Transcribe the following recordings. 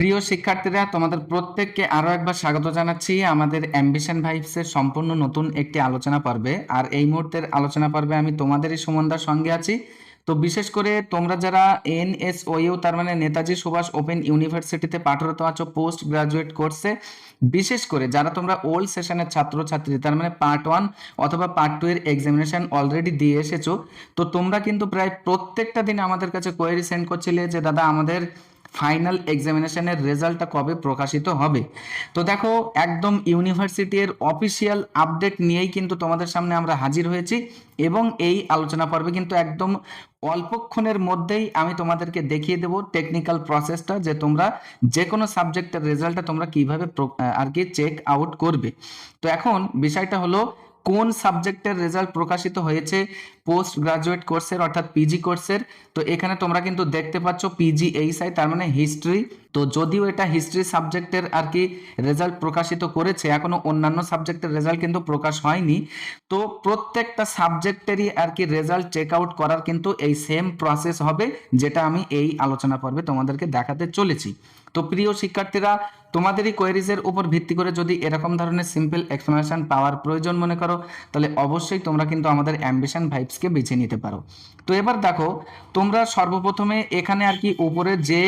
প্রিয় শিক্ষার্থীরা, তোমাদের প্রত্যেককে আরো একবার স্বাগত জানাচ্ছি আমাদের অ্যাম্বিশন ভাইবসের সম্পূর্ণ নতুন একটি আলোচনা পর্বে। আর এই মুহূর্তের আলোচনা পর্বে আমি তোমাদেরই সুমনদার সঙ্গে আছি। তো বিশেষ করে তোমরা যারা NSOU তার মানে নেতাজি সুভাষ ওপেন ইউনিভার্সিটিতে পাঠরত আছো পোস্ট গ্রাজুয়েট কোর্সে, বিশেষ করে যারা তোমরা ওল্ড সেশনের ছাত্রছাত্রী তার মানে পার্ট 1 অথবা পার্ট 2 এর এক্সামিনেশন অলরেডি দিয়ে এসেছো, তো তোমরা কিন্তু প্রায় প্রত্যেকটা দিন আমাদের কাছে কোয়েরি সেন্ড করছিলে যে দাদা আমাদের ফাইনাল এক্সামিনেশনের রেজাল্টটা কবে প্রকাশিত হবে। তো দেখো, একদম ইউনিভার্সিটির অফিসিয়াল আপডেট নিয়েই কিন্তু তোমাদের সামনে আমরা হাজির হয়েছি এবং এই আলোচনা পর্বে কিন্তু একদম অল্পক্ষণের মধ্যেই আমি তোমাদেরকে দেখিয়ে দেব টেকনিক্যাল প্রসেসটা, যে তোমরা যে কোনো সাবজেক্টের রেজাল্টটা তোমরা কিভাবে আর কি চেক আউট করবে। তো এখন বিষয়টা হলো, কোন সাবজেক্টের রেজাল্ট প্রকাশিত হয়েছে পোস্ট গ্রাজুয়েট কোর্সের অর্থাৎ পিজি কোর্সের। তো এখানে তোমরা কিন্তু দেখতে পাচ্ছ PGHI তার মানে হিস্ট্রি। তো যদিও এটা হিস্ট্রি সাবজেক্টের আর কি রেজাল্ট প্রকাশিত করেছে, এখনো অন্যান্য সাবজেক্টের রেজাল্ট কিন্তু প্রকাশ হয়নি। তো প্রত্যেকটা সাবজেক্টেরই আর কি রেজাল্ট চেক আউট করার কিন্তু এই সেম প্রসেস হবে, যেটা আমি এই আলোচনা পর্বে তোমাদেরকে দেখাতে চলেছি। তো প্রিয় শিক্ষার্থীরা, তোমাদেরই কোয়েরিজের উপর ভিত্তি করে যদি এরকম ধরনের সিম্পল এক্সপ্লেনেশন পাওয়ার প্রয়োজন মনে করো, তাহলে অবশ্যই তোমরা কিন্তু আমাদের অ্যাম্বিশন ভাইবসকে বেছে নিতে পারো। তো এবার দেখো, তোমরা সর্বপ্রথমে এখানে আর কি উপরে যে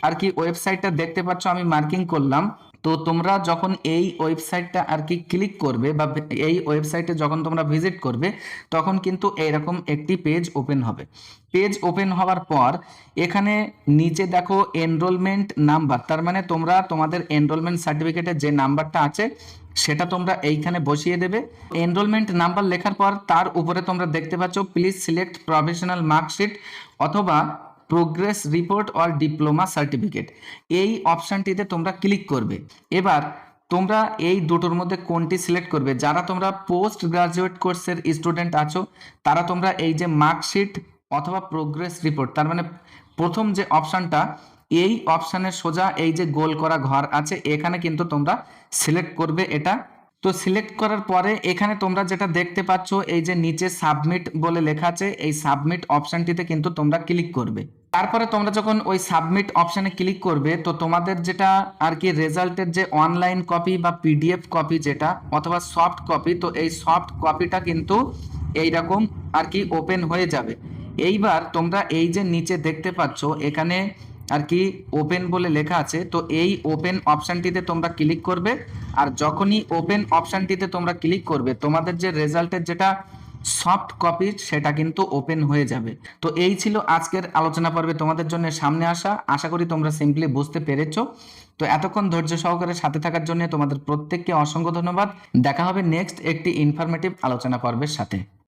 আর কি ওয়েবসাইটটা দেখতে পাচ্ছ আমি মার্কিং করলাম, তো তোমরা যখন এই ওয়েবসাইটটা আর কি ক্লিক করবে বা এই ওয়েবসাইটে যখন তোমরা ভিজিট করবে, তখন কিন্তু এইরকম একটি পেজ ওপেন হবে। পেজ ওপেন হওয়ার পর এখানে নিচে দেখো এনরোলমেন্ট নাম্বার, তার মানে তোমরা তোমাদের এনরোলমেন্ট সার্টিফিকেটের যে নাম্বারটা আছে সেটা তোমরা এইখানে বসিয়ে দেবে। এনরোলমেন্ট নাম্বার লেখার পর তার উপরে তোমরা দেখতে পাচ্ছ প্লিজ সিলেক্ট প্রফেশনাল মার্কশিট অথবা progress report or diploma certificate, এই অপশানটিতে তোমরা ক্লিক করবে। এবার তোমরা এই দুটোর মধ্যে কোনটি সিলেক্ট করবে? যারা তোমরা পোস্ট গ্রাজুয়েট কোর্সের স্টুডেন্ট আছো তারা তোমরা এই যে মার্কশিট অথবা প্রোগ্রেস রিপোর্ট, তার মানে প্রথম যে অপশানটা, এই অপশানের সোজা এই যে গোল করা ঘর আছে এখানে কিন্তু তোমরা সিলেক্ট করবে এটা। তো সিলেক্ট করার পরে এখানে তোমরা যেটা দেখতে পাচ্ছ এই যে নিচে সাবমিট বলে লেখা আছে, এই সাবমিট অপশনটিতে কিন্তু তোমরা ক্লিক করবে। তারপরে তোমরা যখন ওই সাবমিট অপশনে ক্লিক করবে, তো তোমাদের যেটা আর কি রেজাল্টের যে অনলাইন কপি বা PDF কপি যেটা অথবা সফট কপি, তো এই সফট কপিটা কিন্তু এইরকম আর কি ওপেন হয়ে যাবে। এইবার তোমরা এই যে নিচে দেখতে পাচ্ছ এখানে আর কি ওপেন বলে লেখা আছে, তো এই ওপেন অপশনটিতে তোমরা ক্লিক করবে। আর যখনই ওপেন অপশনটিতে তোমরা ক্লিক করবে, তোমাদের যে রেজাল্টের যেটা সফট কপি সেটা কিন্তু ওপেন হয়ে যাবে। তো এই ছিল আজকের আলোচনা পর্বে তোমাদের জন্য সামনে আসা। আশা করি তোমরা সিম্পলি বুঝতে পেরেছো। তো এতক্ষণ ধৈর্য সহকারে সাথে থাকার জন্য তোমাদের প্রত্যেককে অসংখ্য ধন্যবাদ। দেখা হবে নেক্সট একটি ইনফরমেটিভ আলোচনা পর্বের সাথে।